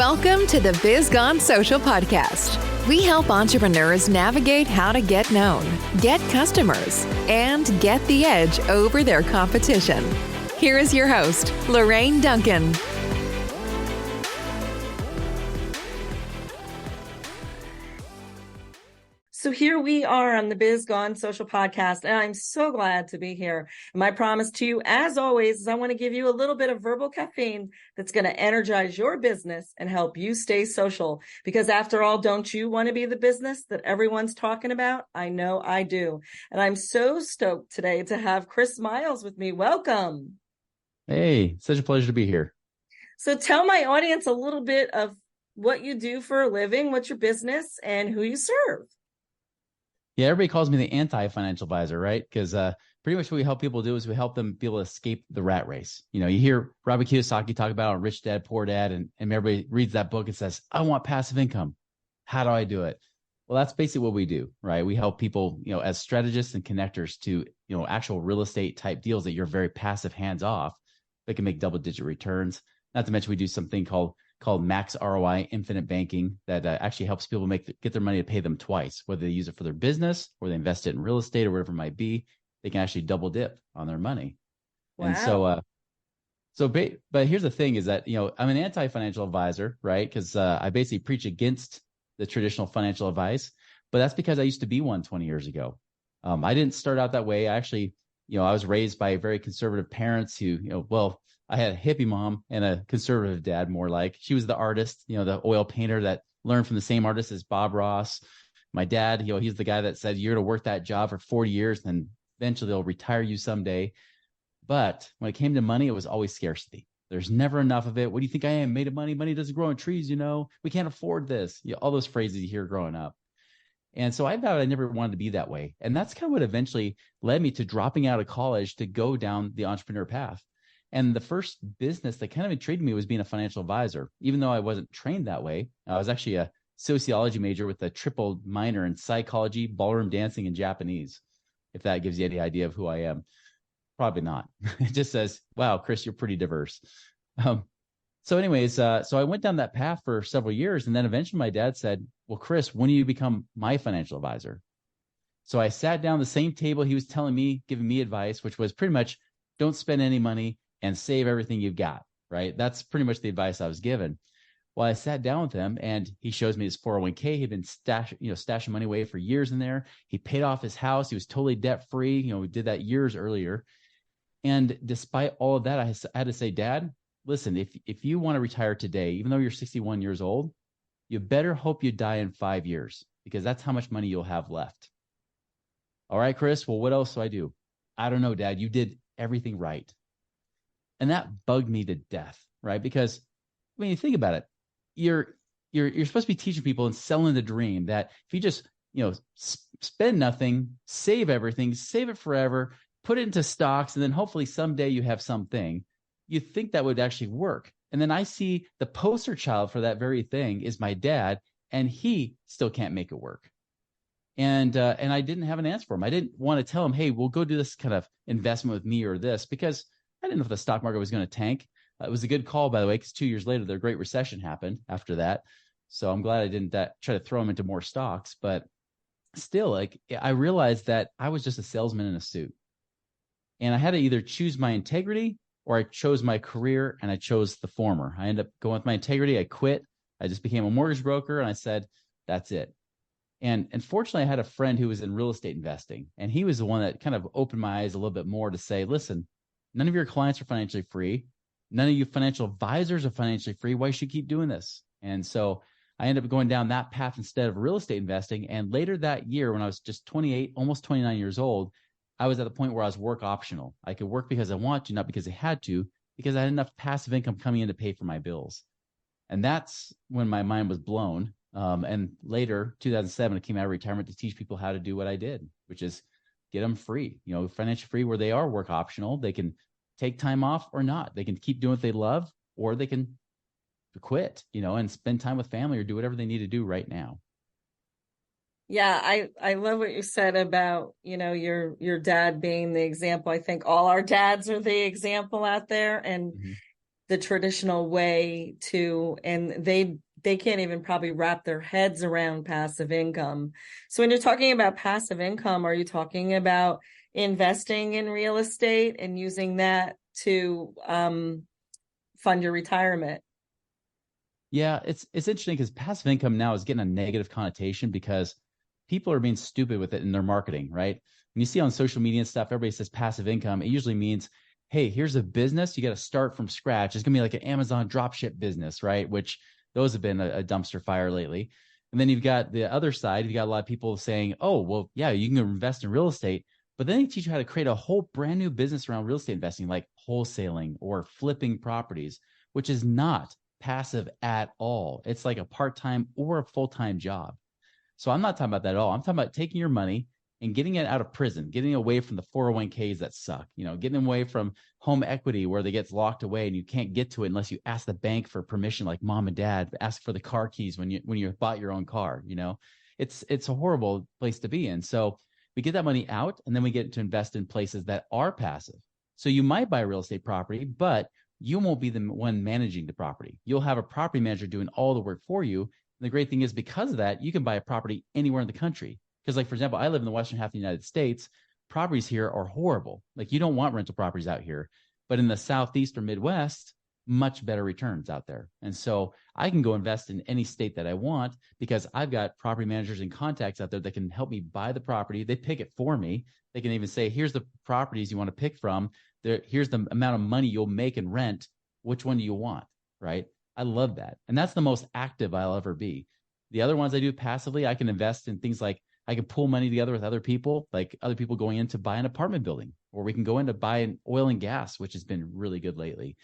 Welcome to the Biz Gone Social podcast. We help entrepreneurs navigate how to get known, get customers, and get the edge over their competition. Here is your host, Lorraine Duncan. So here we are on the Biz Gone Social podcast, and I'm so glad to be here. And my promise to you, as always, is I want to give you a little bit of verbal caffeine that's going to energize your business and help you stay social. Because after all, don't you want to be the business that everyone's talking about? I know I do. And I'm so stoked today to have Chris Miles with me. Welcome. Hey, such a pleasure to be here. So tell my audience a little bit of what you do for a living, what's your business, and who you serve. Yeah, everybody calls me the anti-financial advisor, right? Because pretty much what we help people do is we help them be able to escape the rat race. You know, you hear Robert Kiyosaki talk about Rich Dad, Poor Dad, and everybody reads that book and says, I want passive income. How do I do it? Well, that's basically what we do, right? We help people, you know, as strategists and connectors to, you know, actual real estate type deals that you're very passive, hands off. They can make double-digit returns. Not to mention we do something called Max ROI Infinite Banking that actually helps people get their money to pay them twice, whether they use it for their business or they invest it in real estate or whatever it might be. They can actually double dip on their money. Wow. And but here's the thing is that, you know, I'm an anti-financial advisor, right? Because I basically preach against the traditional financial advice, but that's because I used to be one 20 years ago. I didn't start out that way. I actually, you know, I was raised by very conservative parents who, you know, well, I had a hippie mom and a conservative dad, more like. She was the artist, you know, the oil painter that learned from the same artist as Bob Ross. My dad, you know, he's the guy that said, you're going to work that job for 40 years and eventually they'll retire you someday. But when it came to money, it was always scarcity. There's never enough of it. What do you think I am? Made of money? Money doesn't grow on trees, you know. We can't afford this. You know, all those phrases you hear growing up. And so I thought I never wanted to be that way. And that's kind of what eventually led me to dropping out of college to go down the entrepreneur path. And the first business that kind of intrigued me was being a financial advisor, even though I wasn't trained that way. I was actually a sociology major with a triple minor in psychology, ballroom dancing, and Japanese, if that gives you any idea of who I am. Probably not. It just says, wow, Chris, you're pretty diverse. So I went down that path for several years. And then eventually my dad said, well, Chris, when do you become my financial advisor? So I sat down at the same table he was telling me, giving me advice, which was pretty much don't spend any money and save everything you've got, right? That's pretty much the advice I was given. Well, I sat down with him and he shows me his 401k. He'd been stashing money away for years in there. He paid off his house. He was totally debt free. You know, we did that years earlier. And despite all of that, I had to say, Dad, listen, if you want to retire today, even though you're 61 years old, you better hope you die in 5 years because that's how much money you'll have left. All right, Chris, well, what else do I do? I don't know, Dad, you did everything right. And that bugged me to death, right? Because when you think about it, you're supposed to be teaching people and selling the dream that if you just, you know, spend nothing, save everything, save it forever, put it into stocks, and then hopefully someday you have something, you think that would actually work. And then I see the poster child for that very thing is my dad, and he still can't make it work. And I didn't have an answer for him. I didn't want to tell him, hey, we'll go do this kind of investment with me or this, because I didn't know if the stock market was going to tank. It was a good call, by the way, because 2 years later, the Great Recession happened after that. So I'm glad I didn't try to throw him into more stocks. But still, like, I realized that I was just a salesman in a suit. And I had to either choose my integrity or I chose my career, and I chose the former. I ended up going with my integrity. I quit. I just became a mortgage broker, and I said, that's it. And fortunately, I had a friend who was in real estate investing, and he was the one that kind of opened my eyes a little bit more to say, listen, none of your clients are financially free. None of you financial advisors are financially free. Why should you keep doing this? And so I ended up going down that path instead of real estate investing. And later that year, when I was just 28, almost 29 years old, I was at the point where I was work optional. I could work because I want to, not because I had to, because I had enough passive income coming in to pay for my bills. And that's when my mind was blown. And later, 2007, I came out of retirement to teach people how to do what I did, which is get them free, you know, financially free where they are work optional. They can take time off or not. They can keep doing what they love, or they can quit, you know, and spend time with family or do whatever they need to do right now. Yeah, I love what you said about, you know, your dad being the example. I think all our dads are the example out there. And the traditional way to, and they can't even probably wrap their heads around passive income. So when you're talking about passive income, are you talking about investing in real estate and using that to fund your retirement? Yeah, it's interesting because passive income now is getting a negative connotation because people are being stupid with it in their marketing, right? When you see on social media and stuff, everybody says passive income. It usually means, hey, here's a business. You got to start from scratch. It's going to be like an Amazon dropship business, right? Which those have been a dumpster fire lately. And then you've got the other side. You've got a lot of people saying, oh, well, yeah, you can invest in real estate. But then they teach you how to create a whole brand new business around real estate investing, like wholesaling or flipping properties, which is not passive at all. It's like a part-time or a full-time job. So I'm not talking about that at all. I'm talking about taking your money and getting it out of prison, getting away from the 401ks that suck, getting away from home equity where they get locked away and you can't get to it unless you ask the bank for permission, like mom and dad ask for the car keys when you bought your own car. It's a horrible place to be in. So we get that money out and then we get to invest in places that are passive. So you might buy a real estate property, but you won't be the one managing the property. You'll have a property manager doing all the work for you. And the great thing is because of that, you can buy a property anywhere in the country. Because like, for example, I live in the western half of the United States. Properties here are horrible. Like you don't want rental properties out here. But in the Southeast or Midwest, much better returns out there. And so I can go invest in any state that I want because I've got property managers and contacts out there that can help me buy the property. They pick it for me. They can even say, here's the properties you want to pick from. Here's the amount of money you'll make in rent. Which one do you want? Right? I love that. And that's the most active I'll ever be. The other ones I do passively, I can invest in things like I can pull money together with other people, like other people going in to buy an apartment building, or we can go in to buy an oil and gas, which has been really good lately.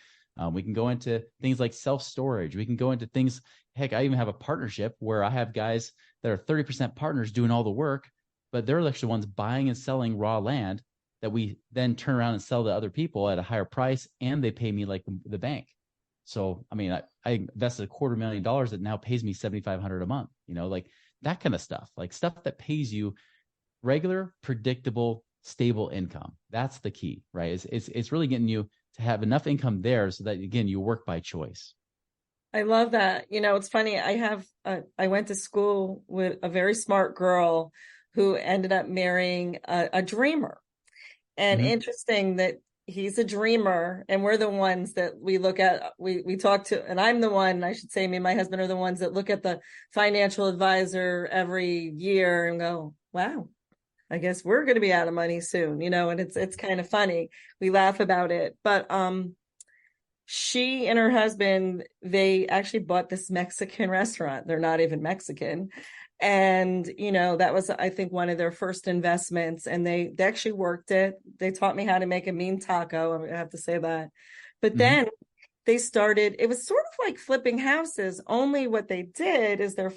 We can go into things like self-storage. We can go into things, heck, I even have a partnership where I have guys that are 30% partners doing all the work, but they're actually ones buying and selling raw land that we then turn around and sell to other people at a higher price, and they pay me like the bank. So, I mean, I invested $250,000 that now pays me $7,500 a month, like that kind of stuff, like stuff that pays you regular, predictable, stable income. That's the key, right? It's really getting you to have enough income there so that, again, you work by choice. I love that. It's funny. I went to school with a very smart girl who ended up marrying a dreamer. And interesting that he's a dreamer and we're the ones that we look at, we talk to, and I'm the one, I should say, me and my husband are the ones that look at the financial advisor every year and go, wow, I guess we're going to be out of money soon, and it's kind of funny. We laugh about it, but she and her husband, they actually bought this Mexican restaurant. They're not even Mexican. And, that was, I think, one of their first investments. And they actually worked it. They taught me how to make a mean taco. I have to say that. But then they started, it was sort of like flipping houses. Only what they did is they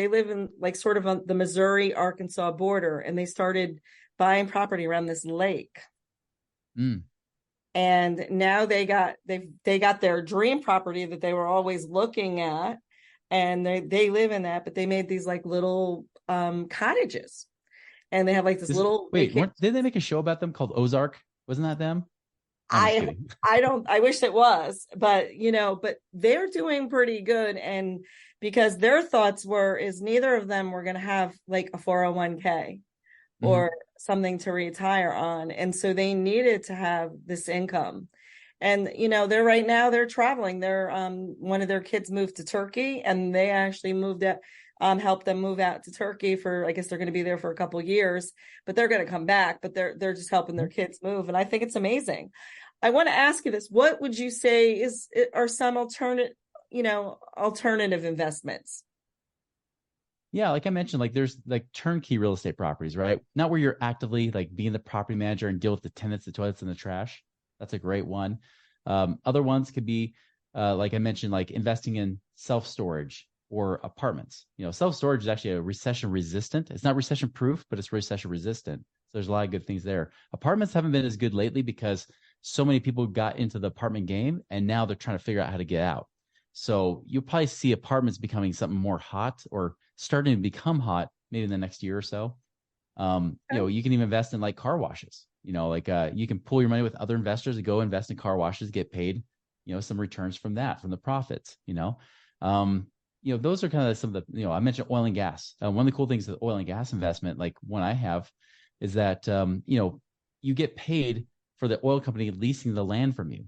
live in like sort of on the Missouri, Arkansas border. And they started buying property around this lake. And now they got their dream property that they were always looking at. And they live in that, but they made these like little cottages, and they have like this little. Wait, did they make a show about them called Ozark? Wasn't that them? I wish it was, but but they're doing pretty good, and because their thoughts is neither of them were going to have like a 401k or something to retire on, and so they needed to have this income. And, they're traveling. They're, one of their kids moved to Turkey, and they actually helped them move out to Turkey I guess they're going to be there for a couple of years, but they're going to come back, but they're just helping their kids move. And I think it's amazing. I want to ask you this. What would you say are some alternative investments? Yeah, like I mentioned, like there's like turnkey real estate properties, right? Not where you're actively like being the property manager and deal with the tenants, the toilets, and the trash. That's a great one. Other ones could be, like I mentioned, like investing in self-storage or apartments. Self-storage is actually a recession resistant. It's not recession proof, but it's recession resistant. So there's a lot of good things there. Apartments haven't been as good lately because so many people got into the apartment game and now they're trying to figure out how to get out. So you'll probably see apartments becoming something more hot or starting to become hot maybe in the next year or so. You can even invest in like car washes. Like you can pool your money with other investors and go invest in car washes, get paid, some returns from that, from the profits, those are kind of some of the, I mentioned oil and gas. One of the cool things with oil and gas investment, like one I have, is that, you get paid for the oil company leasing the land from you.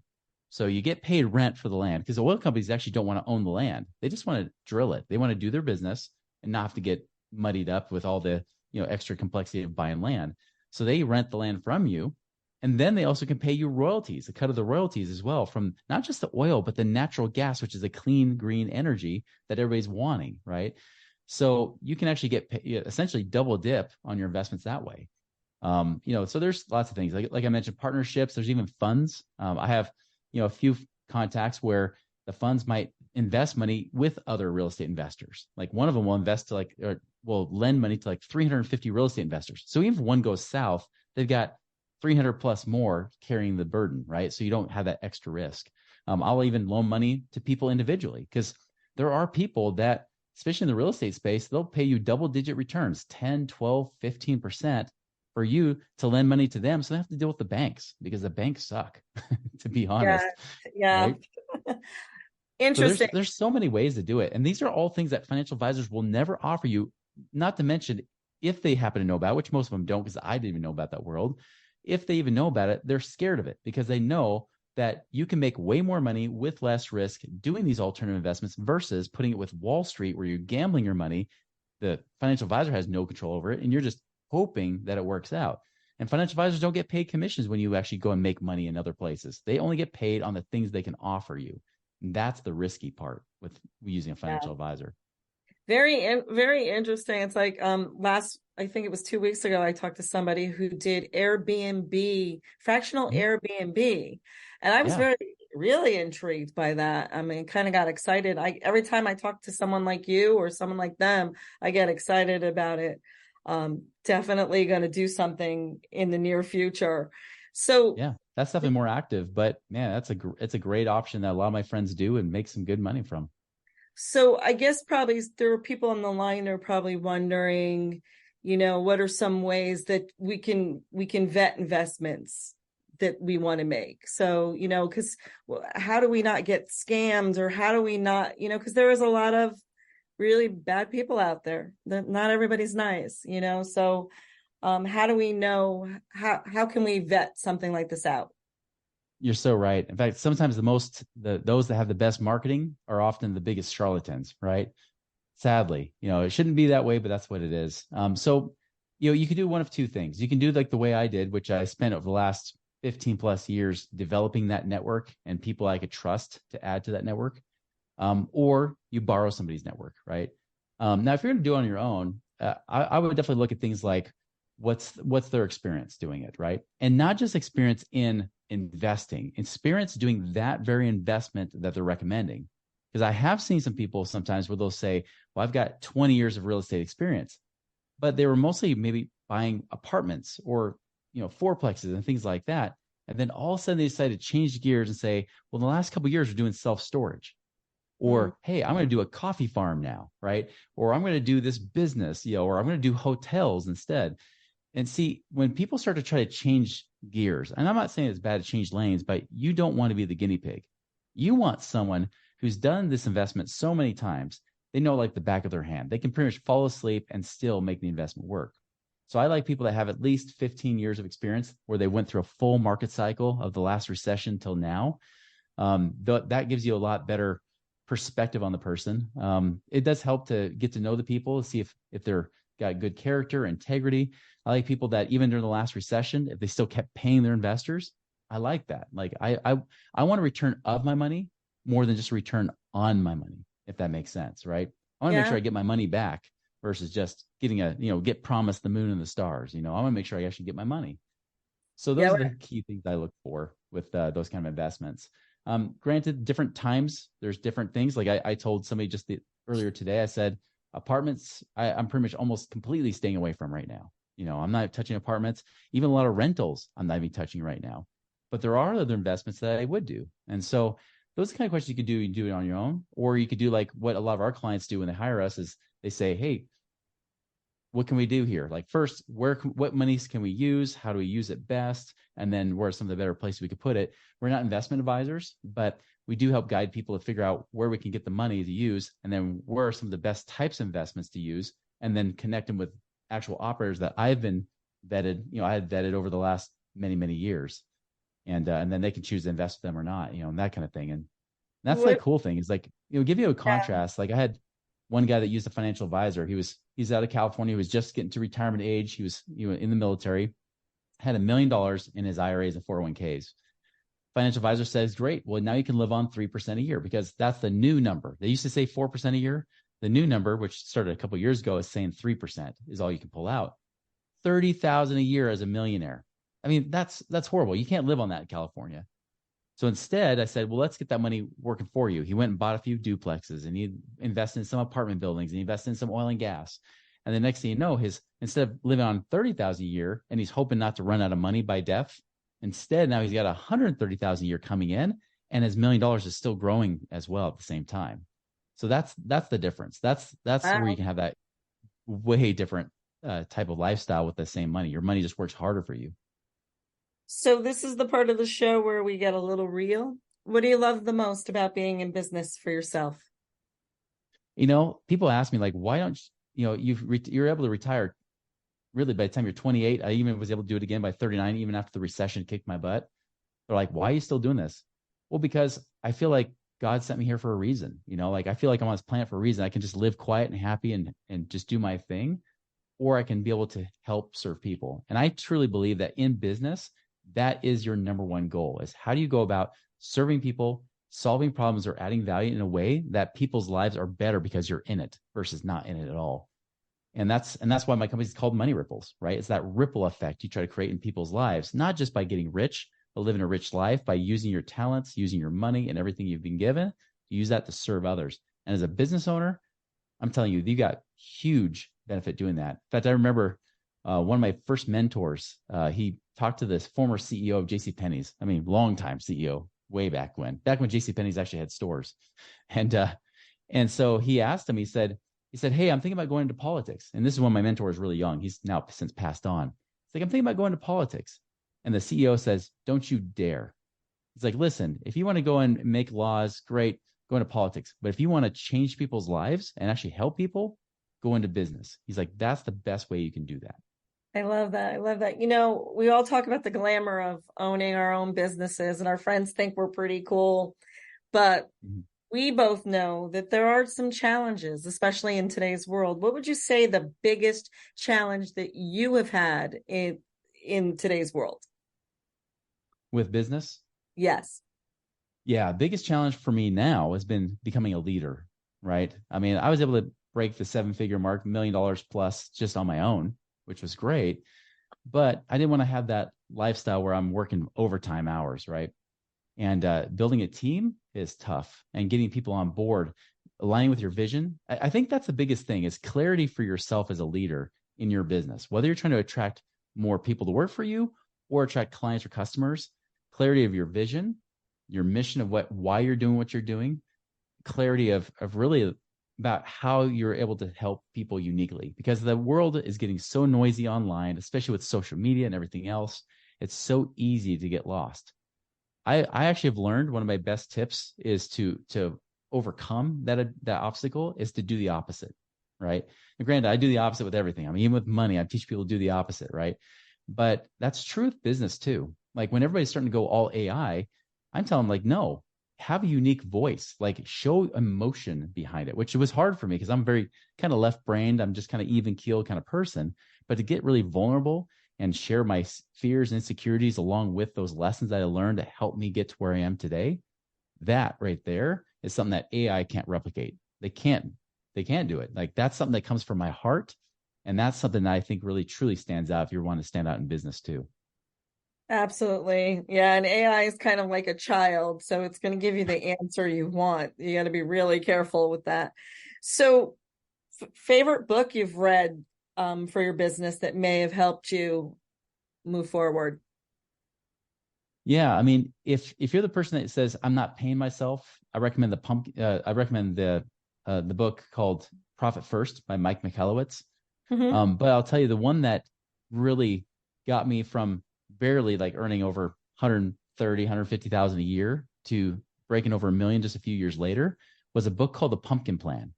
So you get paid rent for the land because the oil companies actually don't want to own the land. They just want to drill it. They want to do their business and not have to get muddied up with all the, extra complexity of buying land. So they rent the land from you. And then they also can pay you royalties, a cut of the royalties as well, from not just the oil, but the natural gas, which is a clean, green energy that everybody's wanting, right? So you can actually get essentially double dip on your investments that way. So there's lots of things like I mentioned, partnerships. There's even funds. I have, a few contacts where the funds might invest money with other real estate investors. Like one of them will invest to will lend money to 350 real estate investors. So even if one goes south, they've got 300 plus more carrying the burden, right? So you don't have that extra risk. I'll even loan money to people individually because there are people that, especially in the real estate space, they'll pay you double-digit returns, 10, 12, 15% for you to lend money to them. So they have to deal with the banks because the banks suck, to be honest. Yeah. Right? Interesting. So there's so many ways to do it. And these are all things that financial advisors will never offer you, not to mention if they happen to know about it, which most of them don't because I didn't even know about that world. If they even know about it, they're scared of it because they know that you can make way more money with less risk doing these alternative investments versus putting it with Wall Street where you're gambling your money. The financial advisor has no control over it and you're just hoping that it works out. And financial advisors don't get paid commissions when you actually go and make money in other places. They only get paid on the things they can offer you. And that's the risky part with using a financial advisor. Very, very interesting. It's like I think it was 2 weeks ago, I talked to somebody who did Airbnb, fractional Airbnb. And I was really intrigued by that. I mean, kind of got excited. Every time I talk to someone like you or someone like them, I get excited about it. Definitely going to do something in the near future. So yeah, that's definitely more active, but man, it's a great option that a lot of my friends do and make some good money from. So I guess probably there are people on the line who are probably wondering, what are some ways that we can vet investments that we want to make? So, because how do we not get scammed or how do we not, because there is a lot of really bad people out there. Not everybody's nice, so how do we know, how can we vet something like this out? You're so right. In fact, sometimes those that have the best marketing are often the biggest charlatans, right? Sadly, it shouldn't be that way, but that's what it is. So, you can do one of two things. You can do like the way I did, which I spent over the last 15 plus years developing that network and people I could trust to add to that network. Or you borrow somebody's network, right? Now, if you're going to do it on your own, I would definitely look at things like what's their experience doing it, right? And not just experience in investing, experience doing that very investment that they're recommending. Because I have seen some people sometimes where they'll say, well, I've got 20 years of real estate experience, but they were mostly maybe buying apartments or, fourplexes and things like that. And then all of a sudden they decide to change gears and say, well, in the last couple of years, we're doing self-storage. Or, hey, I'm going to do a coffee farm now, right? Or I'm going to do this business, or I'm going to do hotels instead. And see, when people start to try to change gears, and I'm not saying it's bad to change lanes, but you don't want to be the guinea pig. You want someone who's done this investment so many times, they know like the back of their hand. They can pretty much fall asleep and still make the investment work. So I like people that have at least 15 years of experience where they went through a full market cycle of the last recession till now. That gives you a lot better perspective on the person. It does help to get to know the people, see if they're got good character, integrity. I like people that even during the last recession, if they still kept paying their investors, I like that. Like I want a return of my money more than just a return on my money, if that makes sense, right? I want to make sure I get my money back versus just getting get promised the moon and the stars. I want to make sure I actually get my money. So those are the key things I look for with those kind of investments. Granted, different times, there's different things. Like I told somebody just earlier today, I said, apartments, I'm pretty much almost completely staying away from right now. I'm not touching apartments, even a lot of rentals, I'm not even touching right now. But there are other investments that I would do. And so those are the kind of questions you could do. You can do it on your own, or you could do like what a lot of our clients do when they hire us is they say, hey, what can we do here? Like first, what monies can we use? How do we use it best? And then where are some of the better places we could put it? We're not investment advisors, but we do help guide people to figure out where we can get the money to use, and then where are some of the best types of investments to use, and then connect them with actual operators that I've been vetted. I had vetted over the last many, many years, and then they can choose to invest with them or not, and that kind of thing. And that's the cool thing is like, give you a contrast. Like I had one guy that used a financial advisor. He's out of California. He was just getting to retirement age. He was in the military, had $1 million in his IRAs and 401ks. Financial advisor says, great. Well, now you can live on 3% a year because that's the new number. They used to say 4% a year. The new number, which started a couple of years ago, is saying 3% is all you can pull out. $30,000 a year as a millionaire. I mean, that's horrible. You can't live on that in California. So instead, I said, well, let's get that money working for you. He went and bought a few duplexes, and he invested in some apartment buildings, and he invested in some oil and gas. And the next thing you know, instead of living on $30,000 a year, and he's hoping not to run out of money by death, instead now he's got $130,000 a year coming in, and his $1 million is still growing as well at the same time. So that's the difference. That's where you can have that way different type of lifestyle with the same money. Your money just works harder for you. So this is the part of the show where we get a little real. What do you love the most about being in business for yourself? People ask me like, why don't you're able to retire really by the time you're 28. I even was able to do it again by 39, even after the recession kicked my butt. They're like, why are you still doing this? Well, because I feel like God sent me here for a reason. Like I feel like I'm on this planet for a reason. I can just live quiet and happy and just do my thing, or I can be able to help serve people. And I truly believe that in business, that is your number one goal, is how do you go about serving people, solving problems, or adding value in a way that people's lives are better because you're in it versus not in it at all. And that's why my company is called Money Ripples, right? It's that ripple effect you try to create in people's lives, not just by getting rich, but living a rich life by using your talents, using your money and everything you've been given, use that to serve others. And as a business owner, I'm telling you, you got huge benefit doing that. In fact, I remember one of my first mentors, he talked to this former CEO of JCPenney's. I mean, longtime CEO, way back when JCPenney's actually had stores. And so he asked him, he said, hey, I'm thinking about going into politics. And this is when my mentor was really young. He's now since passed on. He's like, I'm thinking about going to politics. And the CEO says, don't you dare. He's like, listen, if you want to go and make laws, great, go into politics. But if you want to change people's lives and actually help people, go into business. He's like, that's the best way you can do that. I love that. We all talk about the glamour of owning our own businesses, and our friends think we're pretty cool, but we both know that there are some challenges, especially in today's world. What would you say the biggest challenge that you have had in today's world? With business? Yes. Yeah. Biggest challenge for me now has been becoming a leader, right? I mean, I was able to break the 7-figure mark, $1 million plus just on my own, which was great. But I didn't want to have that lifestyle where I'm working overtime hours, right? And building a team is tough, and getting people on board, aligning with your vision. I think that's the biggest thing, is clarity for yourself as a leader in your business, whether you're trying to attract more people to work for you or attract clients or customers. Clarity of your vision, your mission of why you're doing what you're doing, clarity of really about how you're able to help people uniquely, because the world is getting so noisy online, especially with social media and everything else. It's so easy to get lost. I actually have learned one of my best tips is to overcome that obstacle is to do the opposite, right? And granted, I do the opposite with everything. I mean, even with money, I teach people to do the opposite, right? But that's true with business too. Like when everybody's starting to go all AI, I'm telling them like, no, have a unique voice, like show emotion behind it, which was hard for me because I'm very kind of left-brained. I'm just kind of even keel kind of person, but to get really vulnerable and share my fears and insecurities along with those lessons that I learned to help me get to where I am today, that right there is something that AI can't replicate. They can't do it. Like that's something that comes from my heart. And that's something that I think really truly stands out if you want to stand out in business too. Absolutely. Yeah. And AI is kind of like a child. So it's going to give you the answer you want. You got to be really careful with that. So favorite book you've read for your business that may have helped you move forward? Yeah. I mean, if you're the person that says, I'm not paying myself, I recommend the book called Profit First by Mike Michalowicz. But I'll tell you, the one that really got me from barely like earning over 130, 150,000 a year to breaking over $1 million just a few years later was a book called The Pumpkin Plan.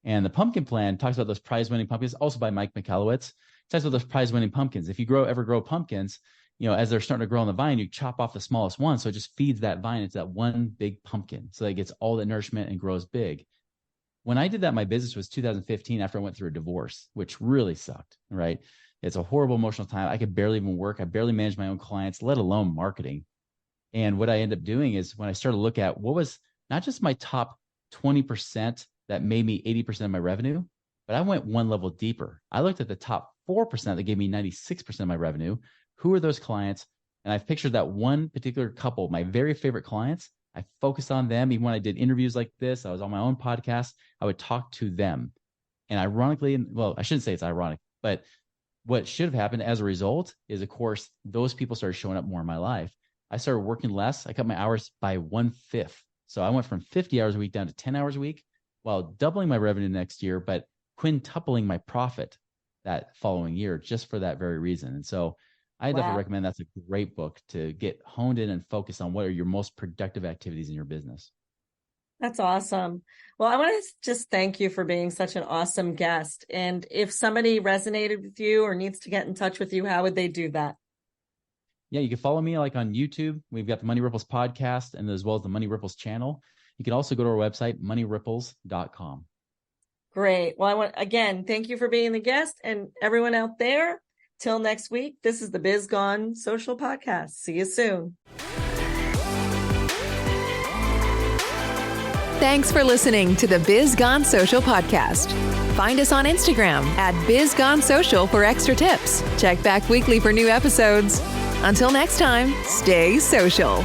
And The Pumpkin Plan talks about those prize-winning pumpkins, also by Mike Michalowicz. It talks about those prize-winning pumpkins. If you ever grow pumpkins, as they're starting to grow on the vine, you chop off the smallest one. So it just feeds that vine into that one big pumpkin. So that it gets all the nourishment and grows big. When I did that, my business was 2015 after I went through a divorce, which really sucked, right? It's a horrible emotional time. I could barely even work. I barely managed my own clients, let alone marketing. And what I ended up doing is when I started to look at what was not just my top 20% that made me 80% of my revenue, but I went one level deeper. I looked at the top 4% that gave me 96% of my revenue. Who are those clients? And I pictured that one particular couple, my very favorite clients. I focused on them. Even when I did interviews like this, I was on my own podcast, I would talk to them. And ironically, well, I shouldn't say it's ironic, but what should have happened as a result is, of course, those people started showing up more in my life. I started working less. I cut my hours by 1/5. So I went from 50 hours a week down to 10 hours a week while doubling my revenue next year, but quintupling my profit that following year just for that very reason. And so I definitely recommend that's a great book to get honed in and focus on what are your most productive activities in your business. That's awesome. Well, I want to just thank you for being such an awesome guest. And if somebody resonated with you or needs to get in touch with you, how would they do that? Yeah, you can follow me like on YouTube. We've got the Money Ripples podcast and as well as the Money Ripples channel. You can also go to our website, moneyripples.com. Great. Well, again, thank you for being the guest, and everyone out there, till next week, this is the Biz Gone Social Podcast. See you soon. Thanks for listening to the Biz Gone Social Podcast. Find us on Instagram at Biz Gone Social for extra tips. Check back weekly for new episodes. Until next time, stay social.